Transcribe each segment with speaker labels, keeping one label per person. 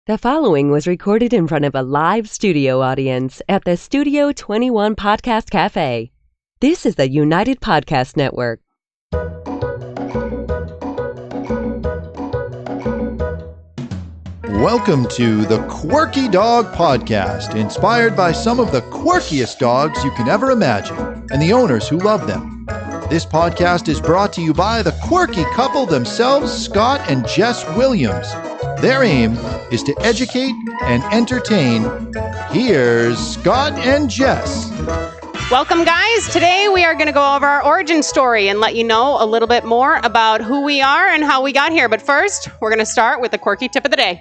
Speaker 1: The following was recorded in front of a live studio audience at the Studio 21 Podcast Cafe. This is the United Podcast Network.
Speaker 2: Welcome to the Quirky Dog Podcast, inspired by some of the quirkiest dogs you can ever imagine and the owners who love them. This podcast is brought to you by the quirky couple themselves, Scott and Jess Williams. Their aim is to educate and entertain. Here's Scott and Jess.
Speaker 3: Welcome, guys. Today we are going to go over our origin story and let you know a little bit more about who we are and how we got here. But first, we're going to start with the quirky tip of the day.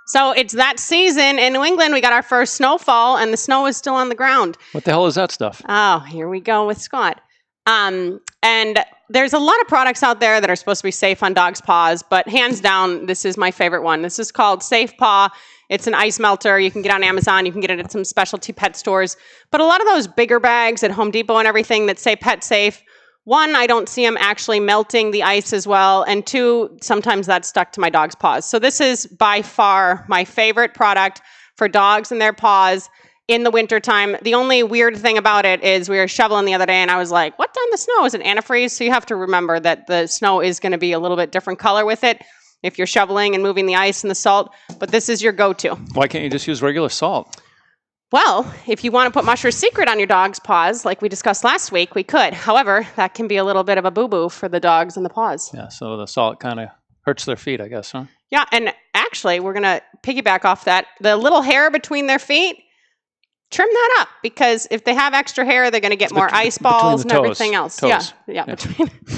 Speaker 3: So it's that season in New England. We got our first snowfall, and the snow is still on the ground.
Speaker 4: What the hell is that stuff?
Speaker 3: Oh, here we go with Scott. And there's a lot of products out there that are supposed to be safe on dogs' paws, but hands down, this is my favorite one. This is called Safe Paw. It's an ice melter. You can get it on Amazon. You can get it at some specialty pet stores. But a lot of those bigger bags at Home Depot and everything that say pet safe, one, I don't see them actually melting the ice as well. And two, sometimes that's stuck to my dog's paws. So this is by far my favorite product for dogs and their paws in the wintertime. The only weird thing about it is we were shoveling the other day and I was like, what's on the snow? Is it antifreeze? So you have to remember that the snow is going to be a little bit different color with it if you're shoveling and moving the ice and the salt. But this is your go-to.
Speaker 4: Why can't you just use regular salt?
Speaker 3: Well, if you want to put Mushroom Secret on your dog's paws, like we discussed last week, we could. However, that can be a little bit of a boo-boo for the dogs and the paws.
Speaker 4: Yeah, so the salt kind of hurts their feet, I guess, huh?
Speaker 3: Yeah, and actually, we're going to piggyback off that. The little hair between their feet, trim that up, because if they have extra hair, they're going to get more ice balls and everything else.
Speaker 4: Toes.
Speaker 3: Yeah.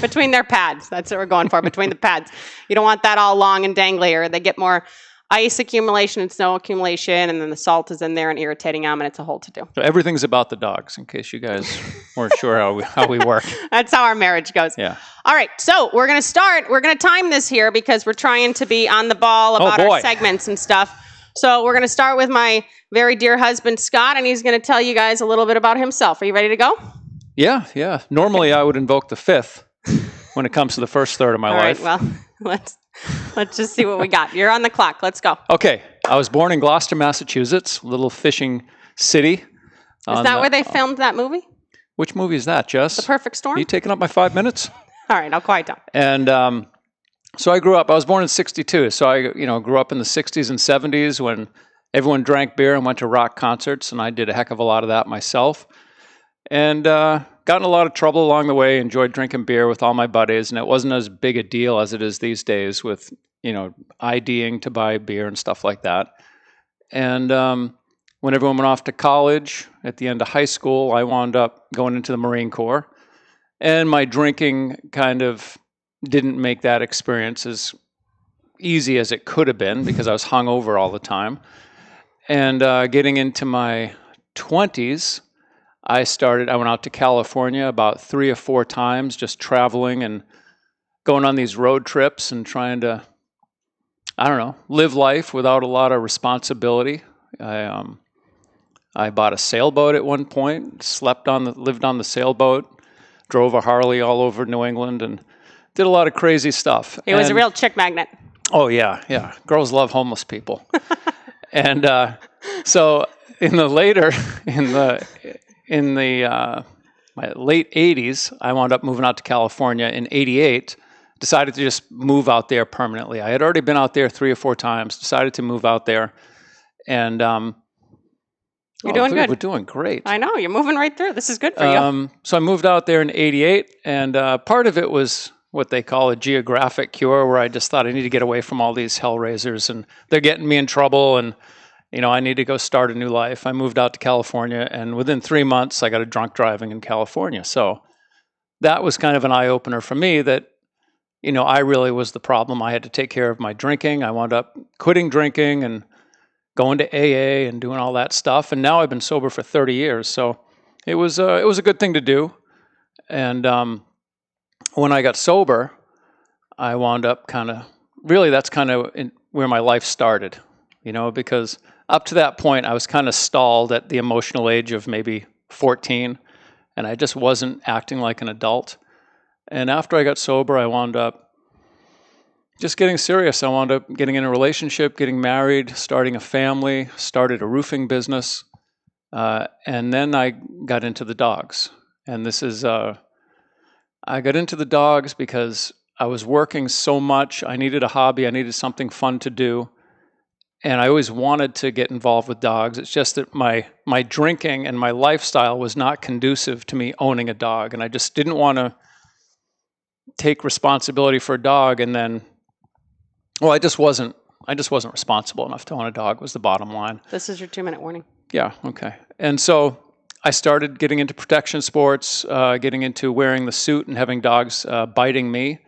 Speaker 3: Between their pads. That's what we're going for, between the pads. You don't want that all long and dangly, or they get more ice accumulation and snow accumulation, and then the salt is in there and irritating them, and it's a whole to-do.
Speaker 4: So everything's about the dogs, in case you guys weren't sure how we work.
Speaker 3: That's how our marriage goes.
Speaker 4: Yeah.
Speaker 3: All right, so we're going to start. We're going to time this here because we're trying to be on the ball about our segments and stuff. So we're going to start with my very dear husband, Scott, and he's going to tell you guys a little bit about himself. Are you ready to go?
Speaker 4: Yeah. Normally, I would invoke the fifth when it comes to the first third of my life.
Speaker 3: All right, well, let's just see what we got. You're on the clock. Let's go.
Speaker 4: Okay. I was born in Gloucester, Massachusetts, a little fishing city.
Speaker 3: Is that where they filmed that movie?
Speaker 4: Which movie is that, Jess?
Speaker 3: The Perfect Storm?
Speaker 4: Are you taking up my 5 minutes?
Speaker 3: All right, I'll quiet down.
Speaker 4: And so I was born in 1962. So I grew up in the 60s and 70s when everyone drank beer and went to rock concerts, and I did a heck of a lot of that myself. And got in a lot of trouble along the way, enjoyed drinking beer with all my buddies, and it wasn't as big a deal as it is these days with, IDing to buy beer and stuff like that. And when everyone went off to college, at the end of high school, I wound up going into the Marine Corps. And my drinking kind of didn't make that experience as easy as it could have been because I was hungover all the time. And getting into my 20s, I went out to California about 3 or 4 times, just traveling and going on these road trips and trying to, live life without a lot of responsibility. I bought a sailboat at one point, lived on the sailboat, drove a Harley all over New England, and did a lot of crazy stuff.
Speaker 3: He was a real chick magnet.
Speaker 4: Oh, yeah. Girls love homeless people. And so my late 80s, I wound up moving out to California in 88, decided to just move out there permanently. I had already been out there 3 or 4 times, decided to move out there. And
Speaker 3: you're doing good.
Speaker 4: We're doing great.
Speaker 3: I know, you're moving right through. This is good for you.
Speaker 4: So I moved out there in 88, and part of it was what they call a geographic cure, where I just thought I need to get away from all these hellraisers, and they're getting me in trouble, and I need to go start a new life. I moved out to California, and within 3 months, I got a drunk driving in California. So that was kind of an eye-opener for me that, I really was the problem. I had to take care of my drinking. I wound up quitting drinking and going to AA and doing all that stuff. And now I've been sober for 30 years. So it was a good thing to do. And when I got sober, I wound up that's kind of where my life started, because up to that point, I was kind of stalled at the emotional age of maybe 14, and I just wasn't acting like an adult. And after I got sober, I wound up just getting serious. I wound up getting in a relationship, getting married, starting a family, started a roofing business, and then I got into the dogs. And this is, I got into the dogs because I was working so much. I needed a hobby. I needed something fun to do. And I always wanted to get involved with dogs. It's just that my drinking and my lifestyle was not conducive to me owning a dog. And I just didn't want to take responsibility for a dog and then, well, I just wasn't responsible enough to own a dog was the bottom line.
Speaker 3: This is your 2-minute warning.
Speaker 4: Yeah, okay. And so I started getting into protection sports, getting into wearing the suit and having dogs biting me.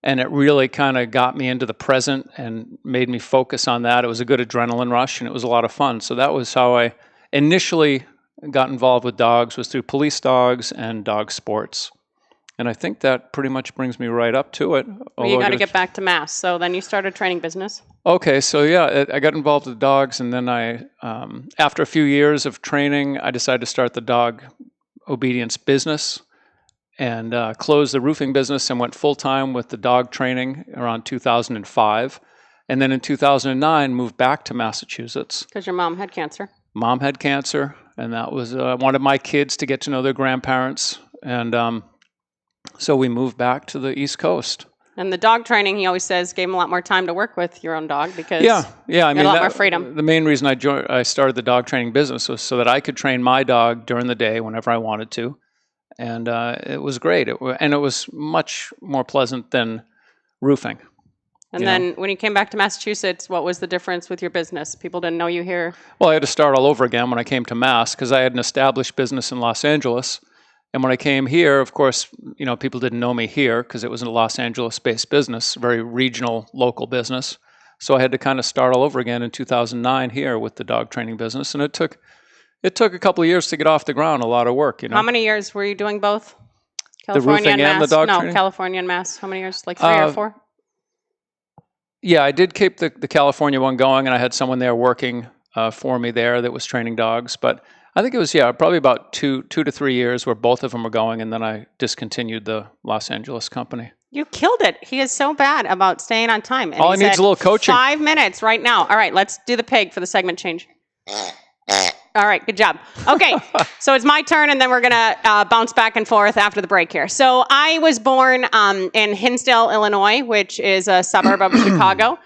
Speaker 4: And it really kind of got me into the present and made me focus on that. It was a good adrenaline rush, and it was a lot of fun. So that was how I initially got involved with dogs, was through police dogs and dog sports. And I think that pretty much brings me right up to it.
Speaker 3: Well, you got to get back to mass. So then you started training business.
Speaker 4: Okay, so yeah, I got involved with dogs, and then after a few years of training, I decided to start the dog obedience business. And closed the roofing business and went full-time with the dog training around 2005. And then in 2009, moved back to Massachusetts.
Speaker 3: Because your mom had cancer.
Speaker 4: Mom had cancer, and that was, I wanted my kids to get to know their grandparents. And so we moved back to the East Coast.
Speaker 3: And the dog training, he always says, gave him a lot more time to work with your own dog because
Speaker 4: I mean,
Speaker 3: a lot more freedom.
Speaker 4: The main reason I started the dog training business was so that I could train my dog during the day whenever I wanted to. And it was great. It was much more pleasant than roofing.
Speaker 3: And then when you came back to Massachusetts, what was the difference with your business? People didn't know you here.
Speaker 4: Well, I had to start all over again when I came to Mass because I had an established business in Los Angeles. And when I came here, of course, people didn't know me here because it was a Los Angeles-based business, very regional, local business. So I had to kind of start all over again in 2009 here with the dog training business. And it took a couple of years to get off the ground, a lot of work,
Speaker 3: How many years were you doing both?
Speaker 4: California the roofing and the dog training?
Speaker 3: No, California and Mass. How many years? Like 3 or 4?
Speaker 4: Yeah, I did keep the California one going, and I had someone there working for me there that was training dogs. But I think it was, probably about 2 to 3 years where both of them were going, and then I discontinued the Los Angeles company.
Speaker 3: You killed it. He is so bad about staying on time. And
Speaker 4: all I need is a little coaching.
Speaker 3: 5 minutes right now. All right, let's do the pig for the segment change. All right, good job. Okay, so it's my turn, and then we're going to bounce back and forth after the break here. So I was born in Hinsdale, Illinois, which is a suburb of Chicago,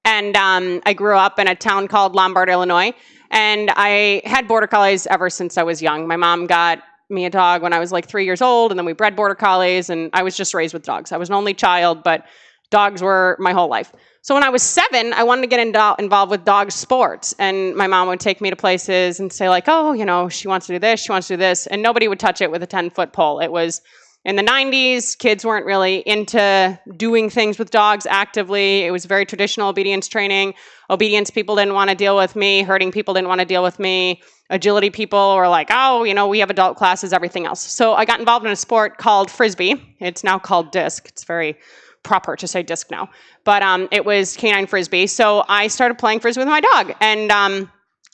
Speaker 3: and I grew up in a town called Lombard, Illinois, and I had border collies ever since I was young. My mom got me a dog when I was like 3 years old, and then we bred border collies, and I was just raised with dogs. I was an only child, but dogs were my whole life. So when I was 7, I wanted to get involved with dog sports. And my mom would take me to places and say like, oh, she wants to do this, she wants to do this. And nobody would touch it with a 10-foot pole. It was in the 90s. Kids weren't really into doing things with dogs actively. It was very traditional obedience training. Obedience people didn't want to deal with me. Herding people didn't want to deal with me. Agility people were like, oh, we have adult classes, everything else. So I got involved in a sport called Frisbee. It's now called disc. It's very proper to say disc now, but it was canine Frisbee. So I started playing Frisbee with my dog, and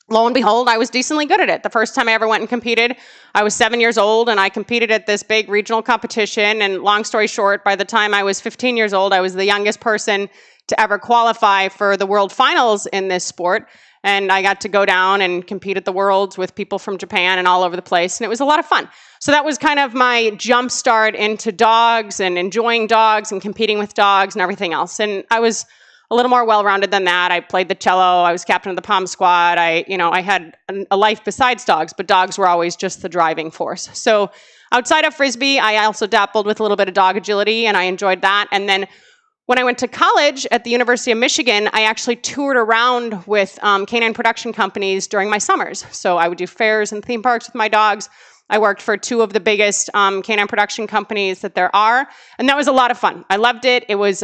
Speaker 3: lo and behold, I was decently good at it. The first time I ever went and competed, I was 7 years old, and I competed at this big regional competition, and long story short, by the time I was 15 years old, I was the youngest person to ever qualify for the world finals in this sport. And I got to go down and compete at the Worlds with people from Japan and all over the place. And it was a lot of fun. So that was kind of my jump start into dogs and enjoying dogs and competing with dogs and everything else. And I was a little more well-rounded than that. I played the cello. I was captain of the pom squad. I had a life besides dogs, but dogs were always just the driving force. So outside of Frisbee, I also dabbled with a little bit of dog agility, and I enjoyed that. And then when I went to college at the University of Michigan, I actually toured around with canine production companies during my summers. So I would do fairs and theme parks with my dogs. I worked for 2 of the biggest canine production companies that there are, and that was a lot of fun. I loved it. It was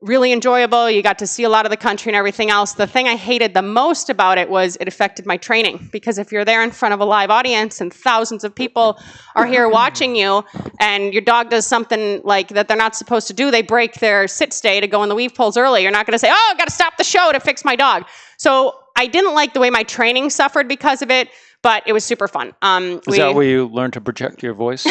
Speaker 3: really enjoyable. You got to see a lot of the country and everything else. The thing I hated the most about it was it affected my training, because if you're there in front of a live audience and thousands of people are here watching you, and your dog does something like that they're not supposed to do, they break their sit stay to go in the weave poles early, you're not going to say, oh, I've got to stop the show to fix my dog. So I didn't like the way my training suffered because of it, but it was super fun.
Speaker 4: Is that where you learned to project your voice?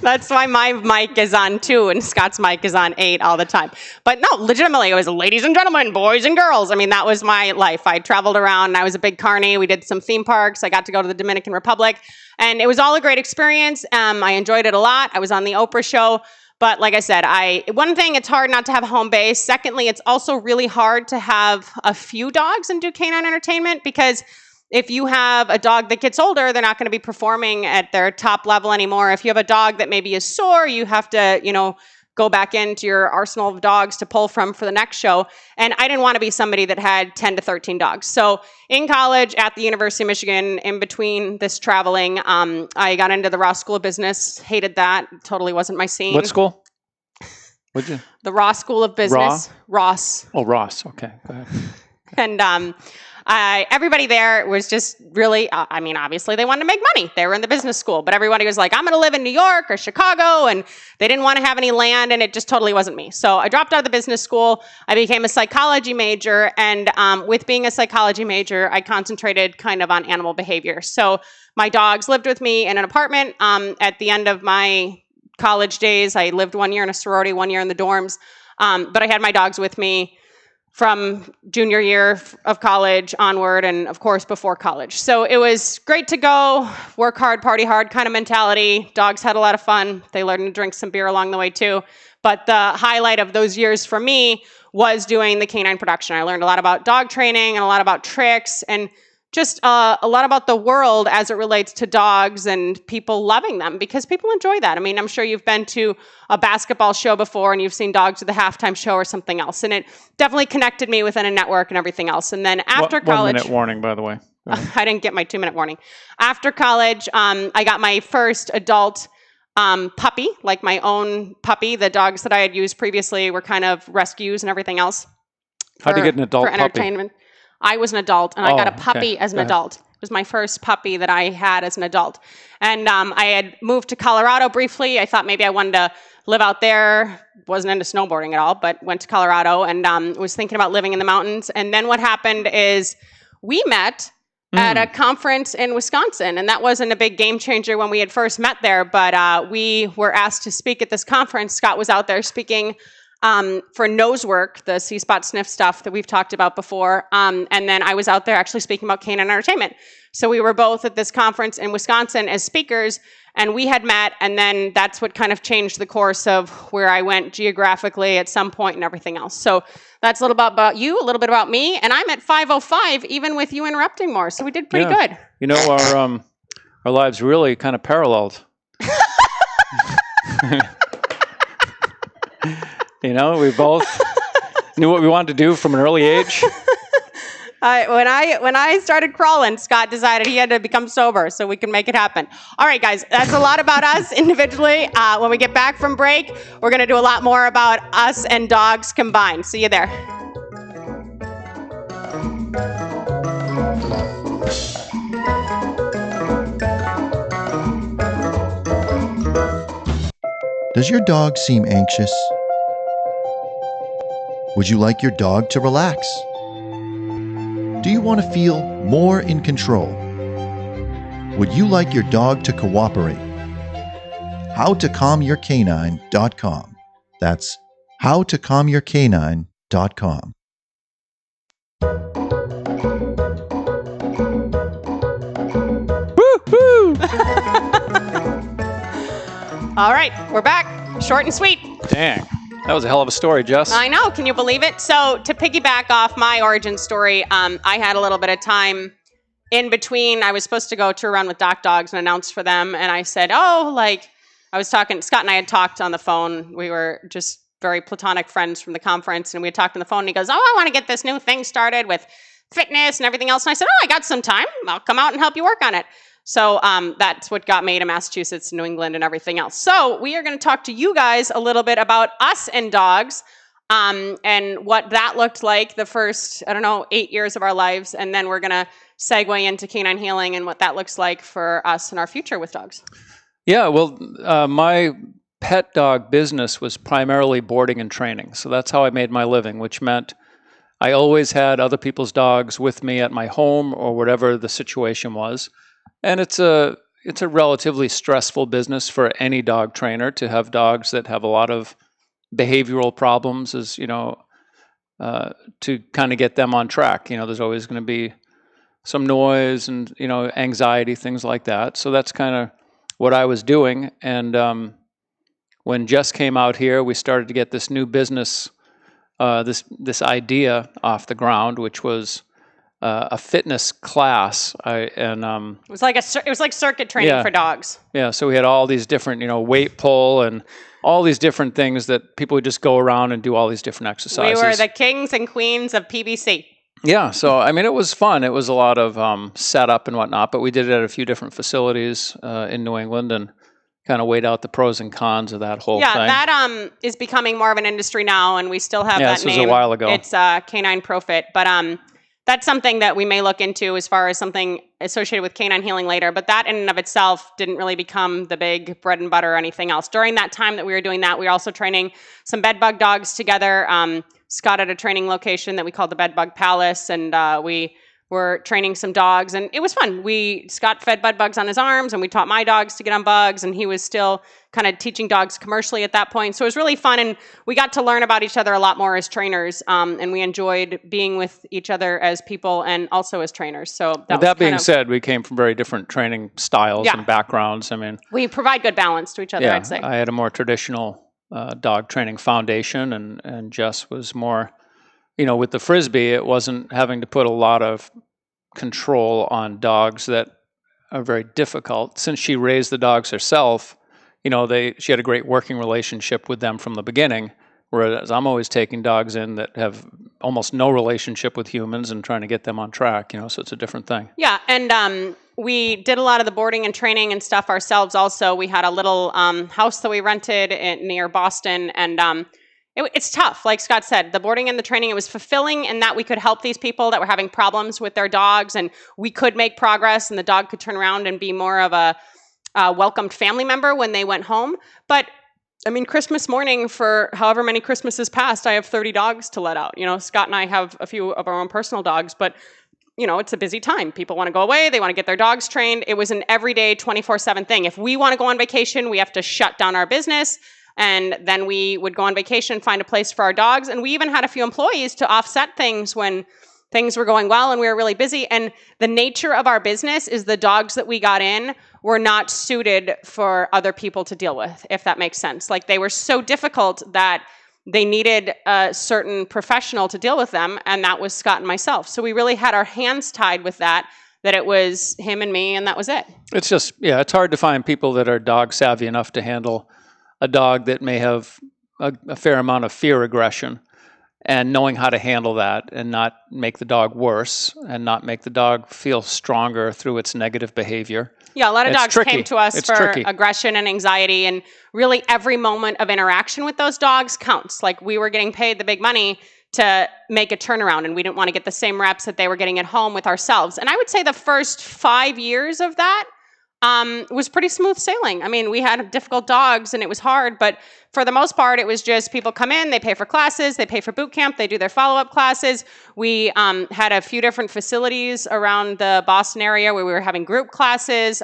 Speaker 3: That's why my mic is on 2 and Scott's mic is on 8 all the time. But no, legitimately, it was ladies and gentlemen, boys and girls. I mean, that was my life. I traveled around and I was a big carny. We did some theme parks. I got to go to the Dominican Republic and it was all a great experience. I enjoyed it a lot. I was on the Oprah show. But like I said, one thing, it's hard not to have a home base. Secondly, it's also really hard to have a few dogs and do canine entertainment because if you have a dog that gets older, they're not going to be performing at their top level anymore. If you have a dog that maybe is sore, you have to, go back into your arsenal of dogs to pull from for the next show. And I didn't want to be somebody that had 10 to 13 dogs. So in college at the University of Michigan, in between this traveling, I got into the Ross School of Business. Hated that. Totally wasn't my scene.
Speaker 4: What school? What'd you?
Speaker 3: The Ross School of Business. Ross.
Speaker 4: Oh, Ross. Okay, go ahead.
Speaker 3: And everybody there was just really, obviously they wanted to make money. They were in the business school, but everybody was like, I'm going to live in New York or Chicago. And they didn't want to have any land and it just totally wasn't me. So I dropped out of the business school. I became a psychology major. And with being a psychology major, I concentrated kind of on animal behavior. So my dogs lived with me in an apartment. At the end of my college days, I lived 1 year in a sorority, 1 year in the dorms. But I had my dogs with me from junior year of college onward, and of course before college. So it was great to go, work hard, party hard kind of mentality. Dogs had a lot of fun. They learned to drink some beer along the way too. But the highlight of those years for me was doing the canine production. I learned a lot about dog training and a lot about tricks and just a lot about the world as it relates to dogs and people loving them because people enjoy that. I mean, I'm sure you've been to a basketball show before and you've seen dogs at the halftime show or something else. And it definitely connected me within a network and everything else. And then after college...
Speaker 4: 1 minute warning, by the way.
Speaker 3: I didn't get my 2-minute warning. After college, I got my first adult puppy, like my own puppy. The dogs that I had used previously were kind of rescues and everything else.
Speaker 4: How'd you get an adult
Speaker 3: for entertainment.
Speaker 4: puppy?
Speaker 3: I was an adult, and I got a puppy as an adult. It was my first puppy that I had as an adult. And I had moved to Colorado briefly. I thought maybe I wanted to live out there. Wasn't into snowboarding at all, but went to Colorado and was thinking about living in the mountains. And then what happened is we met at a conference in Wisconsin. And that wasn't a big game changer when we had first met there, but we were asked to speak at this conference. Scott was out there speaking for nose work, the C-spot sniff stuff that we've talked about before. And then I was out there actually speaking about canine entertainment. So we were both at this conference in Wisconsin as speakers, and we had met, and then that's what kind of changed the course of where I went geographically at some point and everything else. So that's a little bit about you, a little bit about me, and I'm at 5:05, even with you interrupting more. So we did pretty good.
Speaker 4: You know, our lives really kind of paralleled. You know, we both knew what we wanted to do from an early age.
Speaker 3: When I started crawling, Scott decided he had to become sober so we can make it happen. All right, guys, that's a lot about us individually. When we get back from break, we're going to do a lot more about us and dogs combined. See you there.
Speaker 2: Does your dog seem anxious? Would you like your dog to relax? Do you want to feel more in control? Would you like your dog to cooperate? HowToCalmYourCanine.com. That's HowToCalmYourCanine.com.
Speaker 4: Woo-hoo!
Speaker 3: All right, we're back. Short and sweet.
Speaker 4: Dang. That was a hell of a story, Jess.
Speaker 3: I know. Can you believe it? So to piggyback off my origin story, I had a little bit of time in between. I was supposed to go to a run with Doc Dogs and announce for them. And I said, I was talking, Scott and I had talked on the phone. We were just very platonic friends from the conference. And we had talked on the phone. And he goes, I want to get this new thing started with fitness and everything else. And I said, I got some time. I'll come out and help you work on it. So that's what got me to Massachusetts, New England, and everything else. So we are going to talk to you guys a little bit about us and dogs and what that looked like the first, 8 years of our lives. And then we're going to segue into canine healing and what that looks like for us in our future with dogs.
Speaker 4: Yeah, well, my pet dog business was primarily boarding and training. So that's how I made my living, which meant I always had other people's dogs with me at my home or whatever the situation was. And it's a it's a relatively stressful business for any dog trainer to have dogs that have a lot of behavioral problems, as to kind of get them on track. There's always going to be some noise and anxiety, things like that. So that's kind of what I was doing. And when Jess came out here, we started to get this new business, this idea off the ground, which was a fitness class. It
Speaker 3: was like circuit training for dogs.
Speaker 4: Yeah, so we had all these different, weight pull and all these different things that people would just go around and do all these different exercises.
Speaker 3: We were the kings and queens of PBC.
Speaker 4: Yeah, so it was fun. It was a lot of setup and whatnot, but we did it at a few different facilities in New England and kind of weighed out the pros and cons of that whole thing.
Speaker 3: Yeah, that is becoming more of an industry now, and we still have that name.
Speaker 4: This was a while ago.
Speaker 3: It's Canine Profit, but that's something that we may look into as far as something associated with Canine Healing later. But that in and of itself didn't really become the big bread and butter or anything else. During that time that we were doing that, we were also training some bed bug dogs together. Scott at a training location that we called the Bed Bug Palace, and we were training some dogs, and it was fun. Scott fed bed bugs on his arms, and we taught my dogs to get on bugs, and he was still kind of teaching dogs commercially at that point. So it was really fun, and we got to learn about each other a lot more as trainers, and we enjoyed being with each other as people and also as trainers. So
Speaker 4: that being said, we came from very different training styles and backgrounds.
Speaker 3: We provide good balance to each other, I'd say.
Speaker 4: I had a more traditional dog training foundation, and Jess was more, with the Frisbee, it wasn't having to put a lot of control on dogs that are very difficult. Since she raised the dogs herself, she had a great working relationship with them from the beginning, whereas I'm always taking dogs in that have almost no relationship with humans and trying to get them on track, so it's a different thing.
Speaker 3: Yeah, and we did a lot of the boarding and training and stuff ourselves also. We had a little house that we rented near Boston, and it's tough. Like Scott said, the boarding and the training, it was fulfilling in that we could help these people that were having problems with their dogs, and we could make progress, and the dog could turn around and be more of a welcomed family member when they went home. But Christmas morning, for however many Christmases passed, I have 30 dogs to let out. Scott and I have a few of our own personal dogs, but it's a busy time. People want to go away. They want to get their dogs trained. It was an everyday 24/7 thing. If we want to go on vacation, we have to shut down our business. And then we would go on vacation, find a place for our dogs. And we even had a few employees to offset things when things were going well and we were really busy. And the nature of our business is the dogs that we got in were not suited for other people to deal with, if that makes sense. Like, they were so difficult that they needed a certain professional to deal with them, and that was Scott and myself. So we really had our hands tied with that it was him and me, and that was it.
Speaker 4: It's just, it's hard to find people that are dog savvy enough to handle a dog that may have a fair amount of fear aggression, and knowing how to handle that and not make the dog worse and not make the dog feel stronger through its negative behavior.
Speaker 3: Yeah, a lot of dogs came to us for
Speaker 4: tricky.
Speaker 3: Aggression and anxiety, and really every moment of interaction with those dogs counts. Like, we were getting paid the big money to make a turnaround, and we didn't want to get the same reps that they were getting at home with ourselves. And I would say the first 5 years of that was pretty smooth sailing. We had difficult dogs and it was hard, but for the most part, it was just people come in, they pay for classes, they pay for boot camp, they do their follow-up classes. We had a few different facilities around the Boston area where we were having group classes.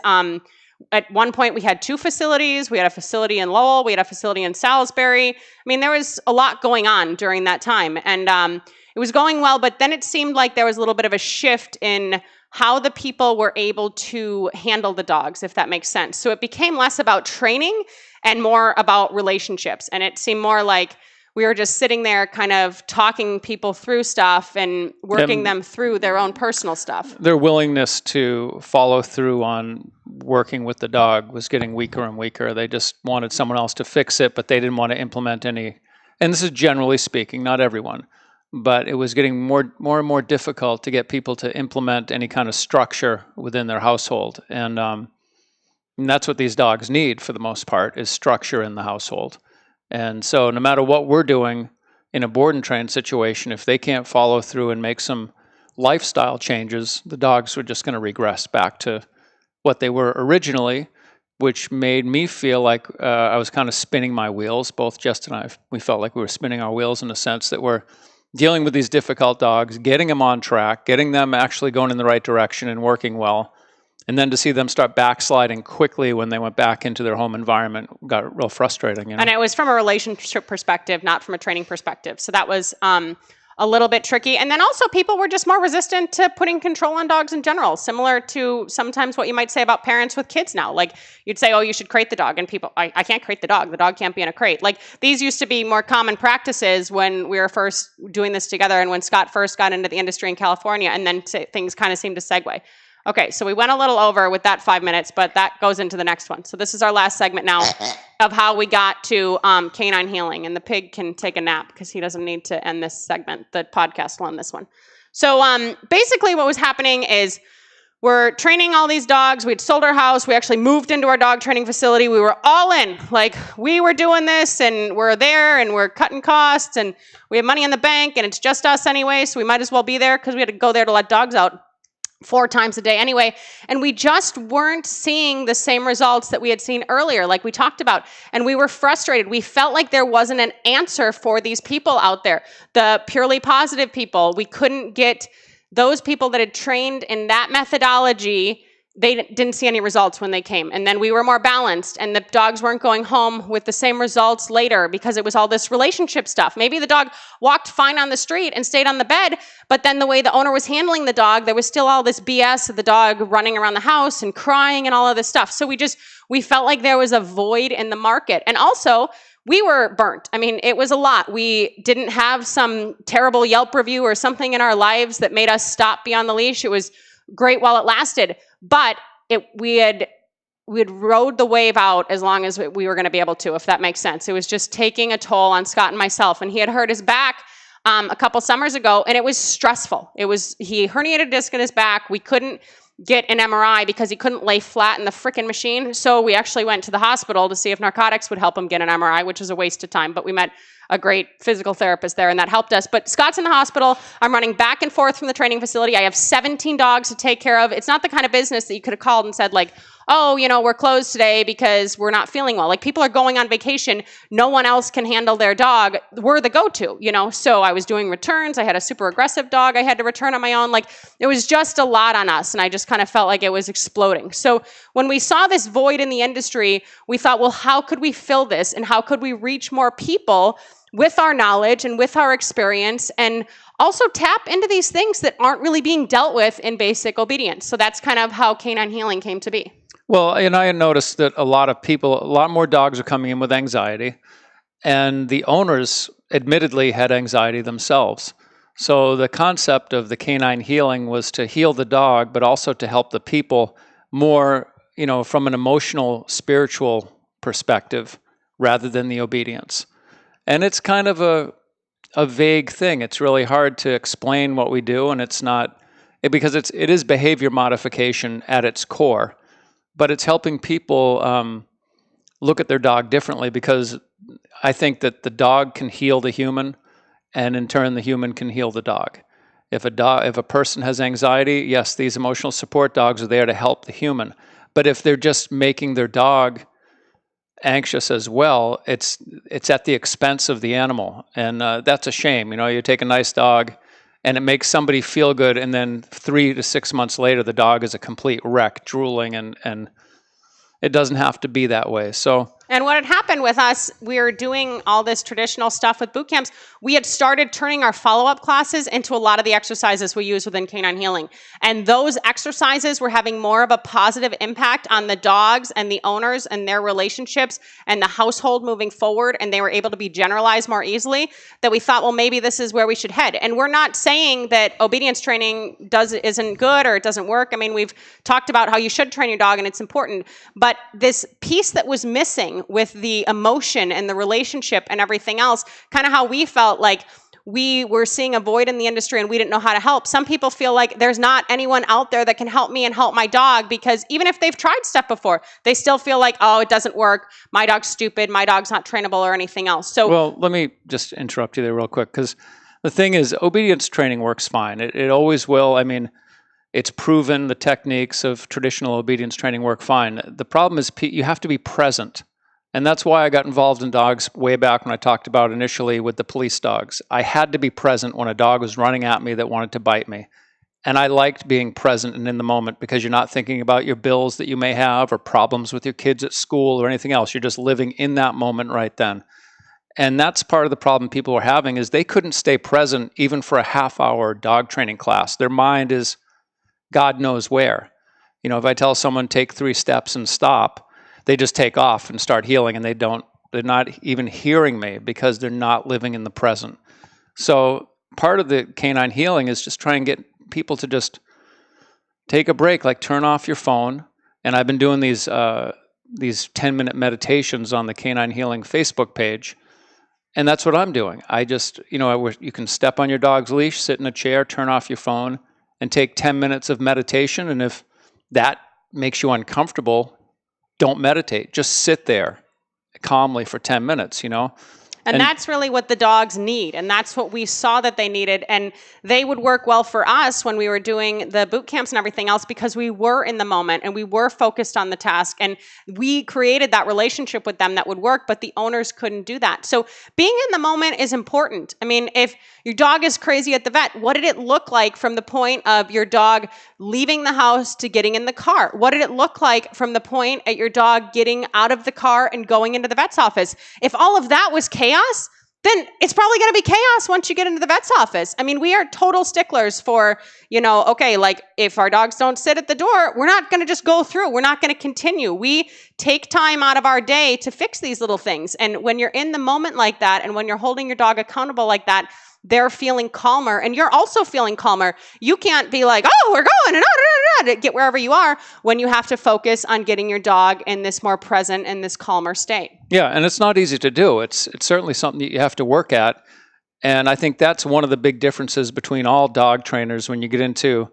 Speaker 3: At one point, we had 2 facilities. We had a facility in Lowell. We had a facility in Salisbury. There was a lot going on during that time, and it was going well, but then it seemed like there was a little bit of a shift in how the people were able to handle the dogs, if that makes sense. So it became less about training and more about relationships. And it seemed more like we were just sitting there kind of talking people through stuff and working them through their own personal stuff.
Speaker 4: Their willingness to follow through on working with the dog was getting weaker and weaker. They just wanted someone else to fix it, but they didn't want to implement any. And this is generally speaking, not everyone. But it was getting more and more difficult to get people to implement any kind of structure within their household. And that's what these dogs need for the most part, is structure in the household. And so no matter what we're doing in a board and train situation, if they can't follow through and make some lifestyle changes, the dogs were just going to regress back to what they were originally, which made me feel like I was kind of spinning my wheels. Both Jess and I, we felt like we were spinning our wheels in the sense that we're dealing with these difficult dogs, getting them on track, getting them actually going in the right direction and working well. And then to see them start backsliding quickly when they went back into their home environment got real frustrating.
Speaker 3: And it was from a relationship perspective, not from a training perspective. So that was a little bit tricky. And then also people were just more resistant to putting control on dogs in general, similar to sometimes what you might say about parents with kids now. Like you'd say, oh, you should crate the dog. And people, I can't crate the dog. The dog can't be in a crate. Like these used to be more common practices when we were first doing this together and when Scott first got into the industry in California, and then things kind of seemed to segue. Okay, so we went a little over with that 5 minutes, but that goes into the next one. So this is our last segment now of how we got to Canine Healing. And the pig can take a nap because he doesn't need to end this segment. The podcast will end this one. So basically what was happening is we're training all these dogs. We'd sold our house. We actually moved into our dog training facility. We were all in. Like, we were doing this, and we're there, and we're cutting costs, and we have money in the bank, and it's just us anyway, so we might as well be there because we had to go there to let dogs out 4 times a day anyway. And we just weren't seeing the same results that we had seen earlier, like we talked about. And we were frustrated. We felt like there wasn't an answer for these people out there. The purely positive people, we couldn't get those people that had trained in that methodology. They didn't see any results when they came. And then we were more balanced, and the dogs weren't going home with the same results later because it was all this relationship stuff. Maybe the dog walked fine on the street and stayed on the bed, but then the way the owner was handling the dog, there was still all this BS of the dog running around the house and crying and all of this stuff. So we felt like there was a void in the market. And also, we were burnt. I mean, it was a lot. We didn't have some terrible Yelp review or something in our lives that made us stop beyond the leash. It was great while it lasted, but we had rode the wave out as long as we were going to be able to, if that makes sense. It was just taking a toll on Scott and myself, and he had hurt his back a couple summers ago, and it was stressful. He herniated a disc in his back. We couldn't get an MRI because he couldn't lay flat in the frickin' machine, so we actually went to the hospital to see if narcotics would help him get an MRI, which was a waste of time, but we met a great physical therapist there, and that helped us. But Scott's in the hospital. I'm running back and forth from the training facility. I have 17 dogs to take care of. It's not the kind of business that you could have called and said, like, oh, we're closed today because we're not feeling well. Like, people are going on vacation. No one else can handle their dog. We're the go-to, So I was doing returns. I had a super aggressive dog I had to return on my own. Like, it was just a lot on us, and I just kind of felt like it was exploding. So when we saw this void in the industry, we thought, well, how could we fill this, and how could we reach more people with our knowledge and with our experience, and also tap into these things that aren't really being dealt with in basic obedience. So that's kind of how Canine Healing came to be.
Speaker 4: Well, and I noticed that a lot more dogs are coming in with anxiety, and the owners admittedly had anxiety themselves. So the concept of the Canine Healing was to heal the dog, but also to help the people more, from an emotional, spiritual perspective rather than the obedience. And it's kind of a vague thing. It's really hard to explain what we do, and it's not, because it is behavior modification at its core, but it's helping people look at their dog differently, because I think that the dog can heal the human, and in turn the human can heal the dog. If a person has anxiety, yes, these emotional support dogs are there to help the human. But if they're just making their dog anxious as well, it's at the expense of the animal, and that's a shame. You take a nice dog and it makes somebody feel good, and then 3 to 6 months later the dog is a complete wreck, drooling, and it doesn't have to be that way.
Speaker 3: And what had happened with us, we were doing all this traditional stuff with boot camps. We had started turning our follow-up classes into a lot of the exercises we use within Canine Healing. And those exercises were having more of a positive impact on the dogs and the owners and their relationships and the household moving forward. And they were able to be generalized more easily, that we thought, well, maybe this is where we should head. And we're not saying that obedience training isn't good or it doesn't work. I mean, we've talked about how you should train your dog and it's important. But this piece that was missing with the emotion and the relationship and everything else, kind of how we felt like we were seeing a void in the industry and we didn't know how to help. Some people feel like there's not anyone out there that can help me and help my dog, because even if they've tried stuff before, they still feel like, oh, it doesn't work. My dog's stupid. My dog's not trainable or anything else. So,
Speaker 4: well, let me just interrupt you there real quick, because the thing is, obedience training works fine. It always will. I mean, it's proven the techniques of traditional obedience training work fine. The problem is you have to be present. And that's why I got involved in dogs way back when I talked about initially with the police dogs. I had to be present when a dog was running at me that wanted to bite me. And I liked being present and in the moment because you're not thinking about your bills that you may have or problems with your kids at school or anything else. You're just living in that moment right then. And that's part of the problem people were having is they couldn't stay present even for a half-hour dog training class. Their mind is God knows where. You know, if I tell someone take 3 steps and stop, they just take off and start healing, and they're not even hearing me because they're not living in the present. So part of the canine healing is just try and get people to just take a break, like turn off your phone. And I've been doing these 10-minute meditations on the Canine Healing Facebook page. And that's what I'm doing. I just, you can step on your dog's leash, sit in a chair, turn off your phone, and take 10 minutes of meditation. And if that makes you uncomfortable, don't meditate. Just sit there calmly for 10 minutes,
Speaker 3: And that's really what the dogs need. And that's what we saw that they needed. And they would work well for us when we were doing the boot camps and everything else because we were in the moment and we were focused on the task. And we created that relationship with them that would work, but the owners couldn't do that. So being in the moment is important. I mean, if your dog is crazy at the vet, what did it look like from the point of your dog leaving the house to getting in the car? What did it look like from the point at your dog getting out of the car and going into the vet's office? If all of that was chaos, then it's probably going to be chaos once you get into the vet's office. I mean, we are total sticklers for, okay, like if our dogs don't sit at the door, we're not going to just go through. We're not going to continue. We take time out of our day to fix these little things. And when you're in the moment like that, and when you're holding your dog accountable like that, they're feeling calmer and you're also feeling calmer. You can't be like, oh, we're going to get wherever you are when you have to focus on getting your dog in this more present and this calmer state.
Speaker 4: Yeah, and it's not easy to do. It's certainly something that you have to work at. And I think that's one of the big differences between all dog trainers when you get into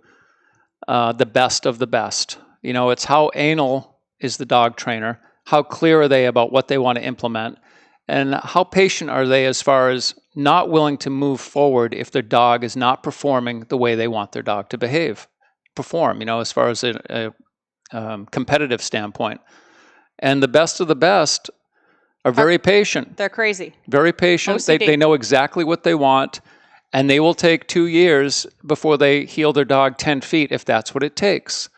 Speaker 4: the best of the best. It's how anal is the dog trainer, how clear are they about what they want to implement, and how patient are they as far as not willing to move forward if their dog is not performing the way they want their dog to perform, as far as a competitive standpoint. And the best of the best are very patient.
Speaker 3: They're crazy.
Speaker 4: Very patient. They know exactly what they want, and they will take 2 years before they heal their dog 10 feet if that's what it takes.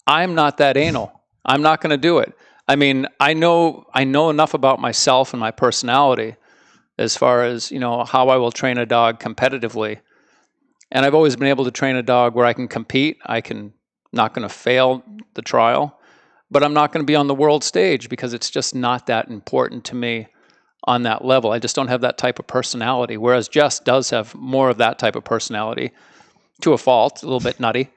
Speaker 4: I'm not that anal. I'm not going to do it. I mean, I know enough about myself and my personality as far as, how I will train a dog competitively. And I've always been able to train a dog where I can compete. Not going to fail the trial, but I'm not going to be on the world stage because it's just not that important to me on that level. I just don't have that type of personality, whereas Jess does have more of that type of personality to a fault, a little bit nutty.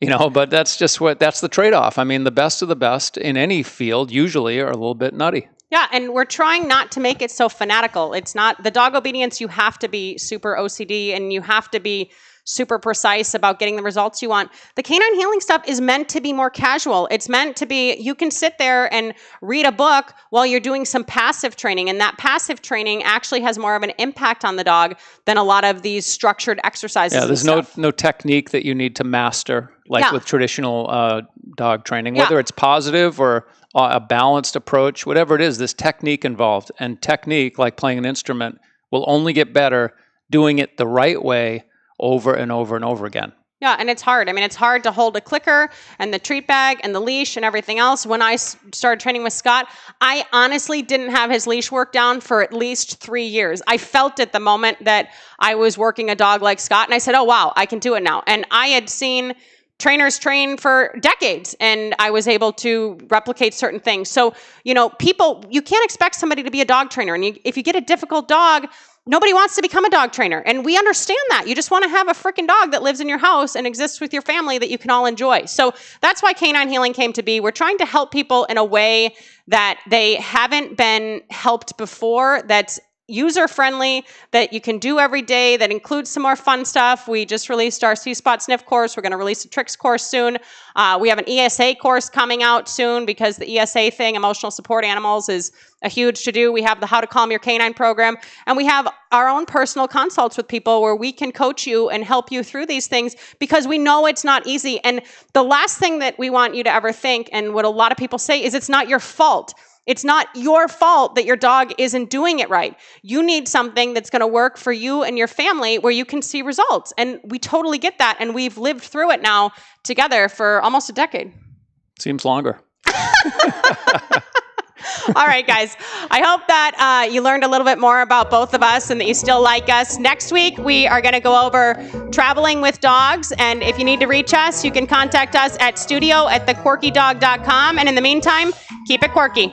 Speaker 4: But that's the trade-off. I mean, the best of the best in any field usually are a little bit nutty.
Speaker 3: Yeah, and we're trying not to make it so fanatical. It's not the dog obedience. You have to be super OCD and you have to be super precise about getting the results you want. The canine healing stuff is meant to be more casual. It's meant to be, you can sit there and read a book while you're doing some passive training. And that passive training actually has more of an impact on the dog than a lot of these structured exercises.
Speaker 4: Yeah, there's no technique that you need to master with traditional dog training, whether it's positive or a balanced approach, whatever it is, there's technique involved. And technique, like playing an instrument, will only get better doing it the right way over and over and over again.
Speaker 3: Yeah, and it's hard. I mean, it's hard to hold a clicker and the treat bag and the leash and everything else. When I started training with Scott, I honestly didn't have his leash work down for at least 3 years. I felt it the moment that I was working a dog like Scott, and I said, oh, wow, I can do it now. And I had seen trainers train for decades, and I was able to replicate certain things. So, people, you can't expect somebody to be a dog trainer. And if you get a difficult dog, nobody wants to become a dog trainer. And we understand that. You just want to have a freaking dog that lives in your house and exists with your family that you can all enjoy. So that's why Canine Healing came to be. We're trying to help people in a way that they haven't been helped before, that's user-friendly, that you can do every day, that includes some more fun stuff. We just released our C-Spot Sniff course. We're going to release a tricks course soon. We have an ESA course coming out soon because the ESA thing, emotional support animals, is a huge to-do. We have the How to Calm Your Canine program, and we have our own personal consults with people where we can coach you and help you through these things because we know it's not easy. And the last thing that we want you to ever think, and what a lot of people say, is it's not your fault. It's not your fault that your dog isn't doing it right. You need something that's going to work for you and your family where you can see results. And we totally get that. And we've lived through it now together for almost a decade.
Speaker 4: Seems longer.
Speaker 3: All right, guys. I hope that you learned a little bit more about both of us and that you still like us. Next week, we are going to go over traveling with dogs. And if you need to reach us, you can contact us at studio@thequirkydog.com. And in the meantime, keep it quirky.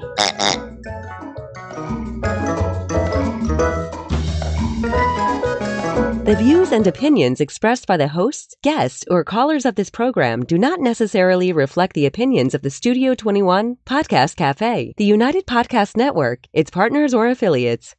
Speaker 1: The views and opinions expressed by the hosts, guests, or callers of this program do not necessarily reflect the opinions of the Studio 21 Podcast Cafe, the United Podcast Network, its partners, or affiliates.